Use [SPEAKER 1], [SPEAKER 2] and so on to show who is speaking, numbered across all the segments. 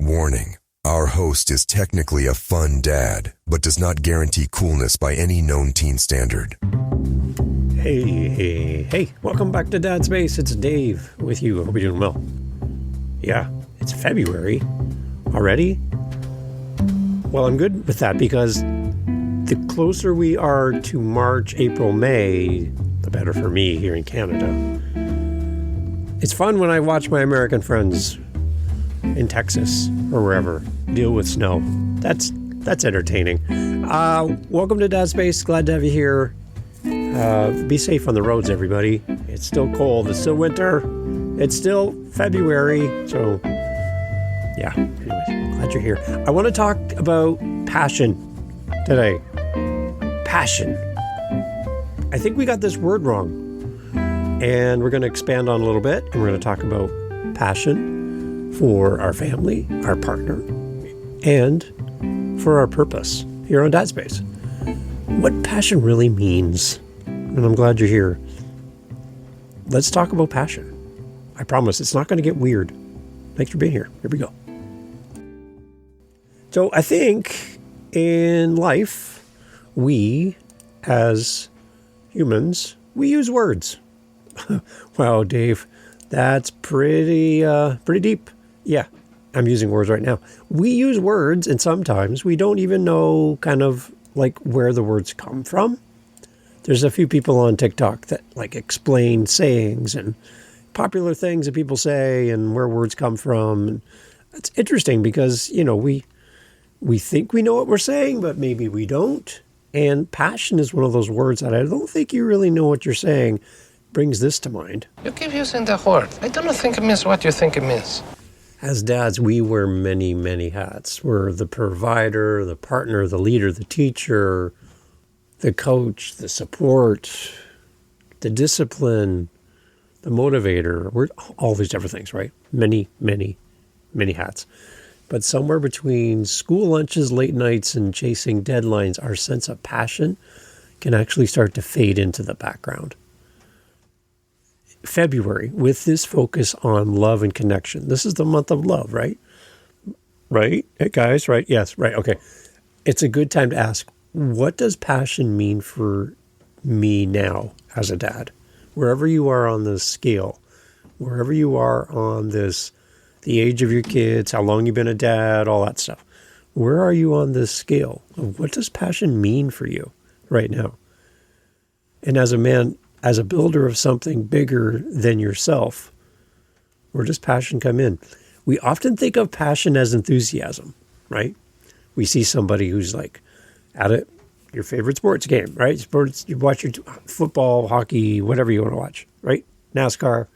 [SPEAKER 1] Warning. Our host is technically a fun dad, but does not guarantee coolness by any known teen standard.
[SPEAKER 2] Hey. Welcome back to Dad Space. It's Dave with you. I hope you're doing well. Yeah, it's February already. Well, I'm good with that because the closer we are to March, April, May, the better for me here in Canada. It's fun when I watch my American friends in Texas or wherever deal with snow. That's entertaining. Welcome to Dad Space. Glad to have you here. Be safe on the roads, everybody. It's still cold. It's still winter. It's still February. So, yeah. Anyways, glad you're here. I want to talk about passion today. Passion. I think we got this word wrong. And we're going to expand on it a little bit. And we're going to talk about passion for our family, our partner, and for our purpose here on Dad Space. What passion really means. And I'm glad you're here. Let's talk about passion. I promise it's not going to get weird. Thanks for being here. Here we go. So I think in life, we as humans, we use words. Wow, Dave, that's pretty deep. Yeah, I'm using words right now. We use words, and sometimes we don't even know kind of like where the words come from. There's a few people on TikTok that like explain sayings and popular things that people say and where words come from. And it's interesting because, you know, we think we know what we're saying, but maybe we don't. And passion is one of those words that I don't think you really know what you're saying. Brings this to mind.
[SPEAKER 3] You keep using the word. I don't think it means what you think it means.
[SPEAKER 2] As dads, we wear many, many hats. We're the provider, the partner, the leader, the teacher, the coach, the support, the discipline, the motivator. We're all these different things, right? Many, many, many hats. But somewhere between school lunches, late nights, and chasing deadlines, our sense of passion can actually start to fade into the background. February, with this focus on love and connection. This is the month of love, right? Right, hey guys, right? Yes, right, okay. It's a good time to ask, what does passion mean for me now as a dad? Wherever you are on this scale, wherever you are on this, the age of your kids, how long you've been a dad, all that stuff. Where are you on this scale of what does passion mean for you right now? And as a man, as a builder of something bigger than yourself, where does passion come in? We often think of passion as enthusiasm, right? We see somebody who's like at your favorite sports game, right? Sports, you watch your football, hockey, whatever you want to watch, right? NASCAR,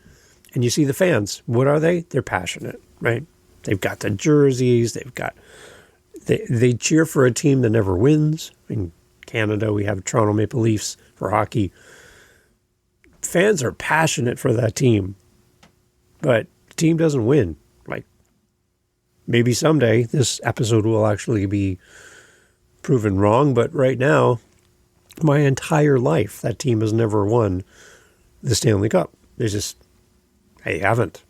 [SPEAKER 2] and you see the fans. What are they? They're passionate, right? They've got the jerseys. They cheer for a team that never wins. In Canada, we have Toronto Maple Leafs for hockey. Fans are passionate for that team, but the team doesn't win. Like, maybe someday this episode will actually be proven wrong, but right now, my entire life, that team has never won the Stanley Cup. They haven't.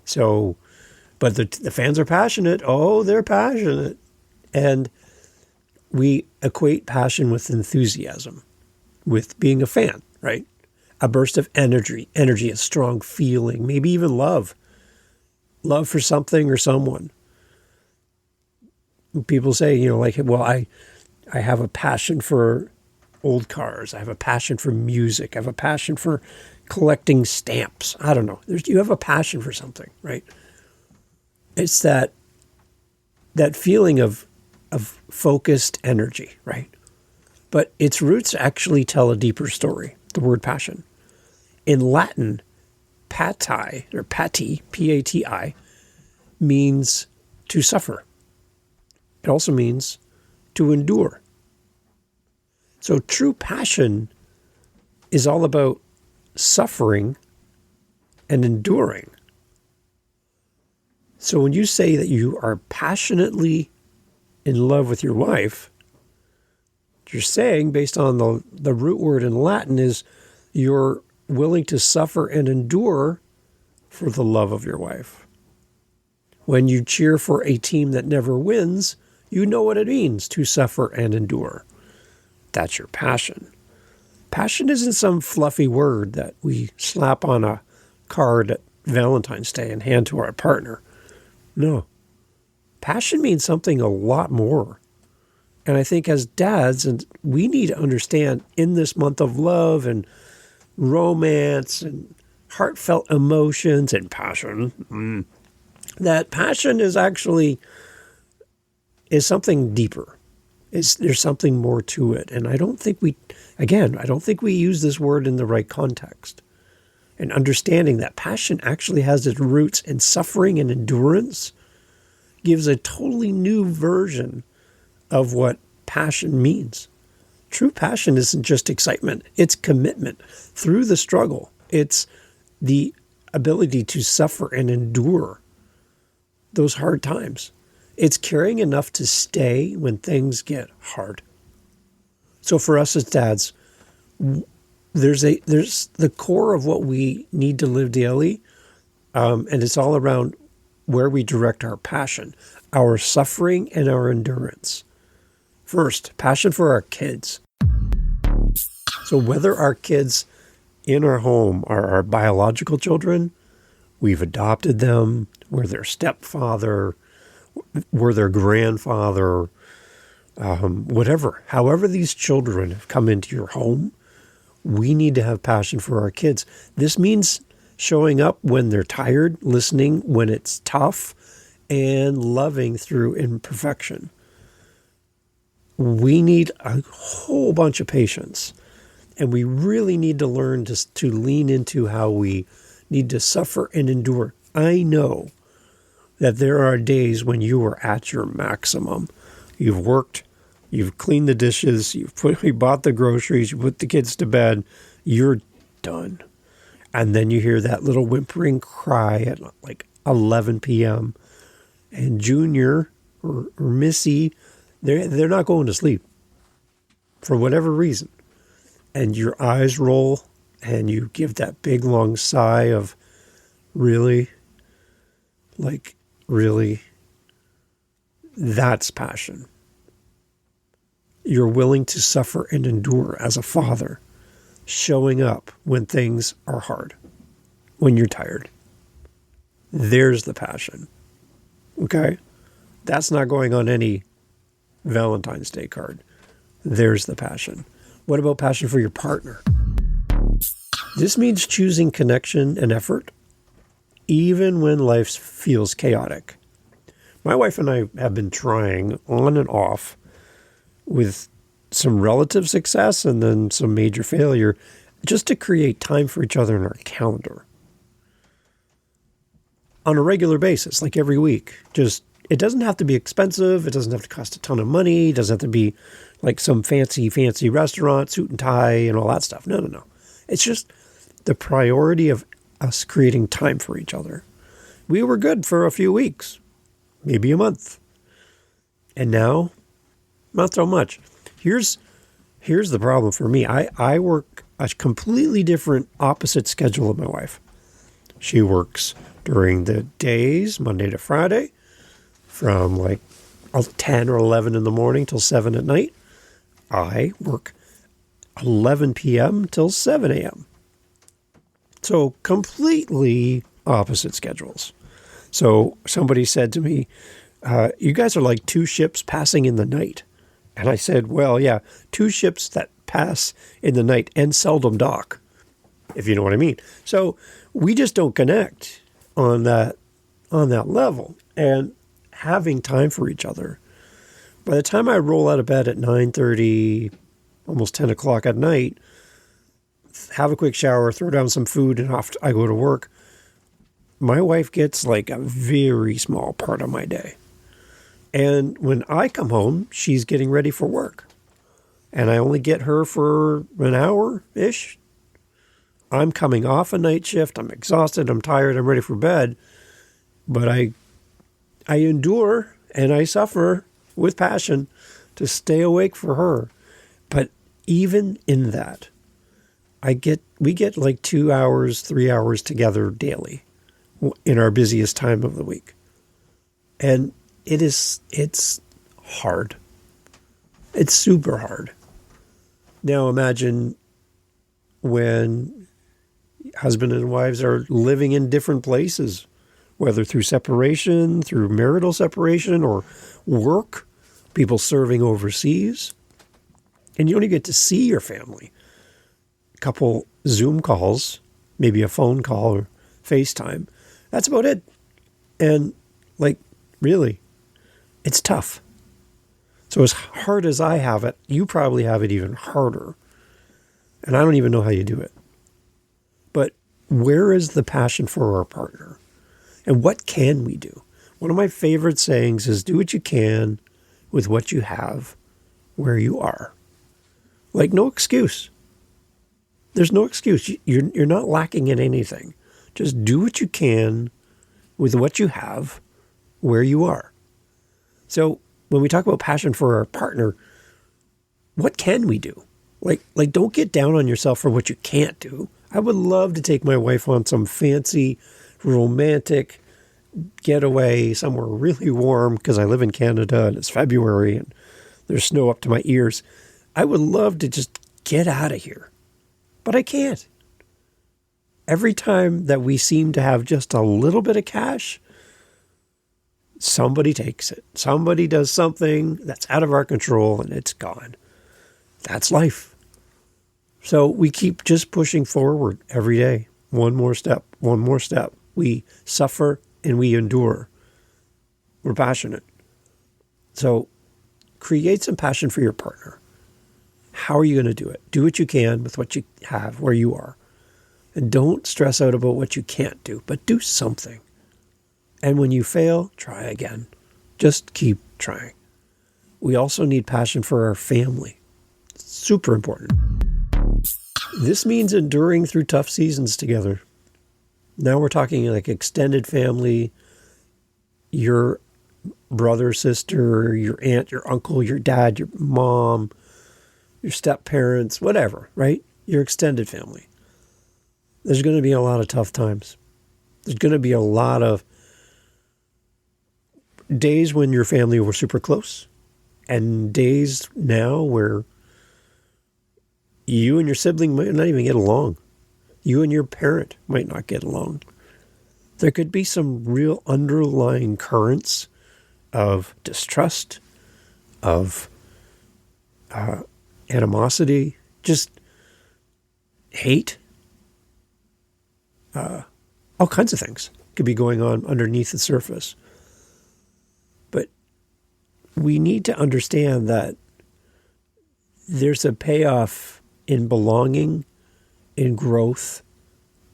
[SPEAKER 2] So, but the fans are passionate. Oh, they're passionate. And we equate passion with enthusiasm, with being a fan, right? A burst of energy, a strong feeling, maybe even love for something or someone. People say, you know, like, well, I have a passion for old cars. I have a passion for music. I have a passion for collecting stamps. I don't know. You have a passion for something, right? It's that feeling of focused energy, right? But its roots actually tell a deeper story, the word passion. In Latin, pati, or pati, P-A-T-I, means to suffer. It also means to endure. So true passion is all about suffering and enduring. So when you say that you are passionately in love with your wife, what you're saying, based on the root word in Latin, is you're willing to suffer and endure for the love of your wife. When you cheer for a team that never wins, you know what it means to suffer and endure. That's your passion. Passion isn't some fluffy word that we slap on a card at Valentine's Day and hand to our partner. No. Passion means something a lot more. And I think as dads, and we need to understand in this month of love and romance and heartfelt emotions and passion, that passion is something deeper. There's something more to it. And I don't think we use this word in the right context. And understanding that passion actually has its roots in suffering and endurance gives a totally new version of what passion means. True passion isn't just excitement. It's commitment through the struggle. It's the ability to suffer and endure those hard times. It's caring enough to stay when things get hard. So for us as dads, there's the core of what we need to live daily, and it's all around where we direct our passion, our suffering, and our endurance. First, passion for our kids. So whether our kids in our home are our biological children, we've adopted them, we're their stepfather, we're their grandfather, whatever. However these children have come into your home, we need to have passion for our kids. This means showing up when they're tired, listening when it's tough, and loving through imperfection. We need a whole bunch of patience, and we really need to learn to lean into how we need to suffer and endure. I know that there are days when you are at your maximum. You've worked, you've cleaned the dishes, you bought the groceries, you put the kids to bed, you're done. And then you hear that little whimpering cry at like 11 p.m. And Junior or Missy, they're not going to sleep for whatever reason. And your eyes roll and you give that big long sigh of really, that's passion. You're willing to suffer and endure as a father, showing up when things are hard, when you're tired. There's the passion. Okay? That's not going on any Valentine's Day card. There's the passion. What about passion for your partner? This means choosing connection and effort, even when life feels chaotic. My wife and I have been trying on and off with some relative success and then some major failure just to create time for each other in our calendar on a regular basis, like every week. It doesn't have to be expensive. It doesn't have to cost a ton of money. It doesn't have to be like some fancy restaurant, suit and tie and all that stuff. No. It's just the priority of us creating time for each other. We were good for a few weeks, maybe a month. And now, not so much. Here's the problem for me. I work a completely different opposite schedule of my wife. She works during the days, Monday to Friday, from like 10 or 11 in the morning till 7 at night. I work 11 p.m. till 7 a.m. So completely opposite schedules. So somebody said to me, you guys are like two ships passing in the night. And I said, well, yeah, two ships that pass in the night and seldom dock, if you know what I mean. So we just don't connect on that level. And having time for each other. By the time I roll out of bed at 9:30, almost 10 o'clock at night, have a quick shower, throw down some food, and off I go to work, my wife gets like a very small part of my day. And when I come home, she's getting ready for work. And I only get her for an hour-ish. I'm coming off a night shift. I'm exhausted. I'm tired. I'm ready for bed. But I endure and I suffer with passion to stay awake for her. But even in that, we get like 2 hours, 3 hours together daily in our busiest time of the week. And it's hard. It's super hard. Now imagine when husband and wives are living in different places, whether through separation, through marital separation, or work, people serving overseas. And you only get to see your family. A couple Zoom calls, maybe a phone call or FaceTime. That's about it. And like, really, it's tough. So as hard as I have it, you probably have it even harder. And I don't even know how you do it. But where is the passion for our partner? And what can we do? One of my favorite sayings is do what you can with what you have where you are. Like, no excuse. There's no excuse. You're not lacking in anything. Just do what you can with what you have where you are. So when we talk about passion for our partner, what can we do? Like don't get down on yourself for what you can't do. I would love to take my wife on some fancy, romantic getaway somewhere really warm because I live in Canada and it's February and there's snow up to my ears. I would love to just get out of here, but I can't. Every time that we seem to have just a little bit of cash, somebody takes it. Somebody does something that's out of our control and it's gone. That's life. So we keep just pushing forward every day. One more step, one more step. We suffer and we endure. We're passionate. So create some passion for your partner. How are you going to do it? Do what you can with what you have where you are. And don't stress out about what you can't do, but do something. And when you fail, try again. Just keep trying. We also need passion for our family. It's super important. This means enduring through tough seasons together. Now we're talking like extended family, your brother, sister, your aunt, your uncle, your dad, your mom, your step-parents, whatever, right? Your extended family. There's going to be a lot of tough times. There's going to be a lot of days when your family were super close and days now where you and your sibling might not even get along. You and your parent might not get along. There could be some real underlying currents of distrust, of animosity, just hate. All kinds of things could be going on underneath the surface. But we need to understand that there's a payoff in belonging, in growth,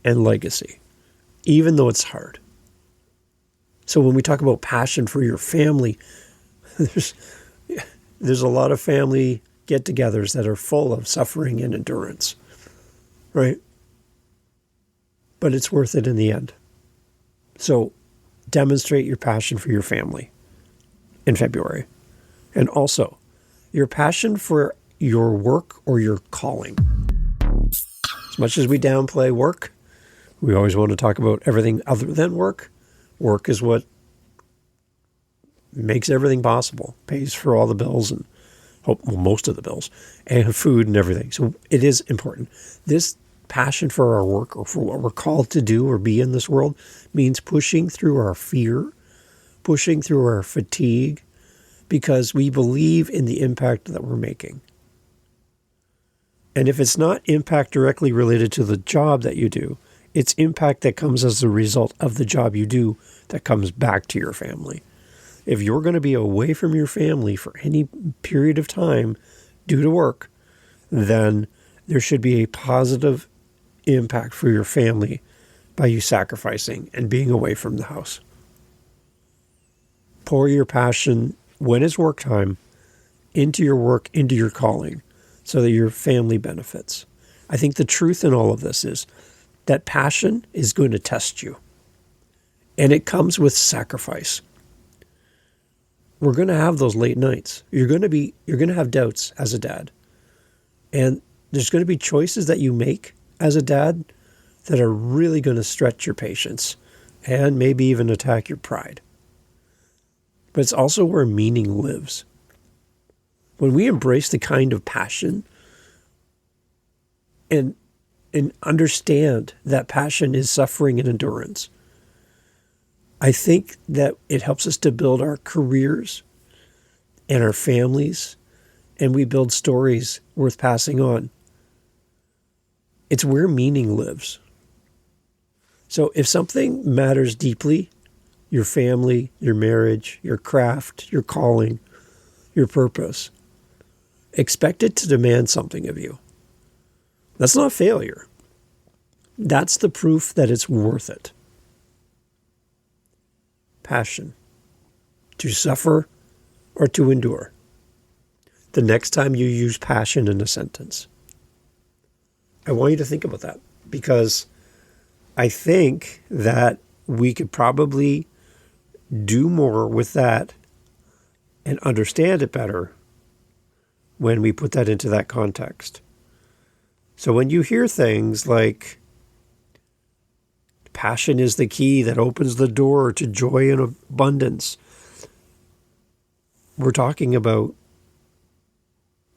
[SPEAKER 2] and legacy, even though it's hard. So when we talk about passion for your family, there's a lot of family get-togethers that are full of suffering and endurance, right? But it's worth it in the end. So demonstrate your passion for your family in February. And also your passion for your work or your calling. As much as we downplay work, we always want to talk about everything other than work. Work is what makes everything possible, pays for all the bills and most of the bills, and food and everything. So it is important. This passion for our work or for what we're called to do or be in this world means pushing through our fear, pushing through our fatigue, because we believe in the impact that we're making. And if it's not impact directly related to the job that you do, it's impact that comes as a result of the job you do that comes back to your family. If you're going to be away from your family for any period of time due to work, then there should be a positive impact for your family by you sacrificing and being away from the house. Pour your passion when it's work time into your work, into your calling, so that your family benefits. I think the truth in all of this is that passion is going to test you. And it comes with sacrifice. We're going to have those late nights. You're going to have doubts as a dad. And there's going to be choices that you make as a dad that are really going to stretch your patience and maybe even attack your pride. but it's also where meaning lives. When we embrace the kind of passion and understand that passion is suffering and endurance, I think that it helps us to build our careers and our families, and we build stories worth passing on. It's where meaning lives. So if something matters deeply, your family, your marriage, your craft, your calling, your purpose, expect it to demand something of you. That's not failure. That's the proof that it's worth it. Passion. To suffer or to endure. The next time you use passion in a sentence, I want you to think about that, because I think that we could probably do more with that and understand it better when we put that into that context. So when you hear things like passion is the key that opens the door to joy and abundance, we're talking about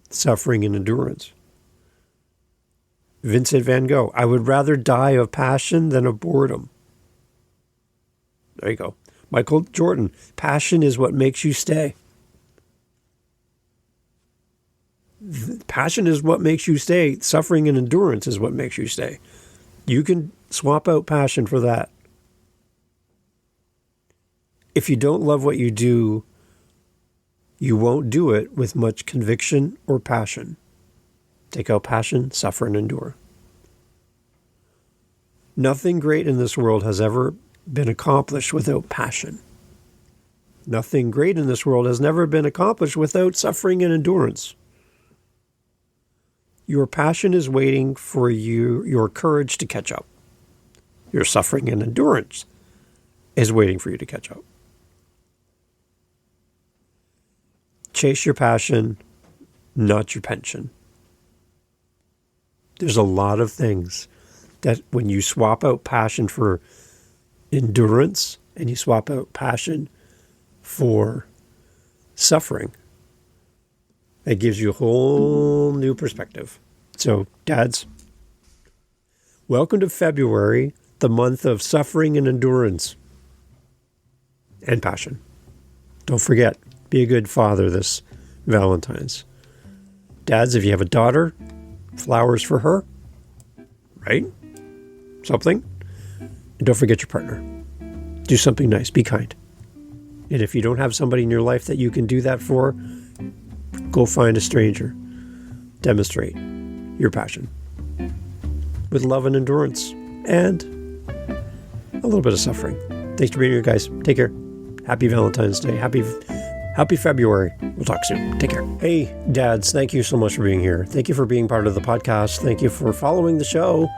[SPEAKER 2] suffering and endurance. Vincent van Gogh, I would rather die of passion than of boredom. There you go. Michael Jordan, passion is what makes you stay. Passion is what makes you stay. Suffering and endurance is what makes you stay. You can swap out passion for that. If you don't love what you do, you won't do it with much conviction or passion. Take out passion, suffer, and endure. Nothing great in this world has ever been accomplished without passion. Nothing great in this world has never been accomplished without suffering and endurance. Your passion is waiting for your courage to catch up. Your suffering and endurance is waiting for you to catch up. Chase your passion, not your pension. There's a lot of things that when you swap out passion for endurance and you swap out passion for suffering, it gives you a whole new perspective. So, dads, welcome to February, the month of suffering and endurance and passion. Don't forget, be a good father this Valentine's. Dads, if you have a daughter, flowers for her, right? Something. And don't forget your partner. Do something nice. Be kind. And if you don't have somebody in your life that you can do that for, go find a stranger. Demonstrate your passion with love and endurance and a little bit of suffering. Thanks for being here, guys. Take care. Happy Valentine's Day. Happy February. We'll talk soon. Take care. Hey, dads, thank you so much for being here. Thank you for being part of the podcast. Thank you for following the show.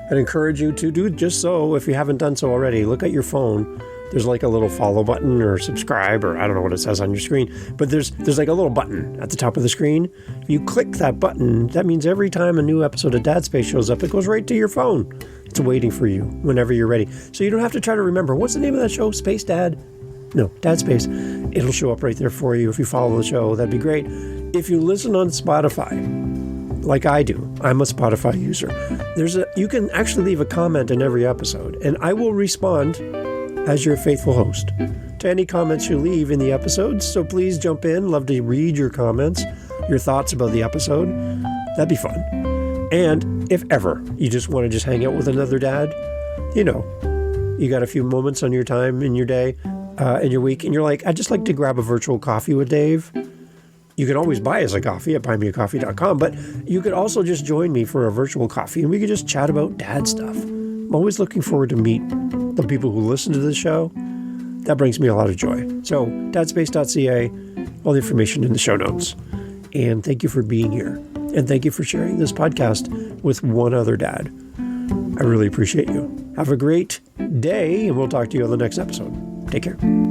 [SPEAKER 2] I'd encourage you to do just so if you haven't done so already. Look at your phone. There's like a little follow button or subscribe, or I don't know what it says on your screen, but there's like a little button at the top of the screen. If you click that button, that means every time a new episode of Dad Space shows up, it goes right to your phone. It's waiting for you whenever you're ready. So you don't have to try to remember, what's the name of that show? Space Dad? No, Dad Space. It'll show up right there for you if you follow the show. That'd be great. If you listen on Spotify, like I do, I'm a Spotify user. You can actually leave a comment in every episode, and I will respond as your faithful host to any comments you leave in the episodes. So please jump in. Love to read your comments, your thoughts about the episode. That'd be fun. And if ever you just want to just hang out with another dad, you got a few moments on your time in your day, in your week, and you're like, I'd just like to grab a virtual coffee with Dave. You can always buy us a coffee at buymeacoffee.com, but you could also just join me for a virtual coffee and we could just chat about dad stuff. I'm always looking forward to meet the people who listen to this show. That brings me a lot of joy. So, dadspace.ca, all the information in the show notes. And thank you for being here. And thank you for sharing this podcast with one other dad. I really appreciate you. Have a great day, and we'll talk to you on the next episode. Take care.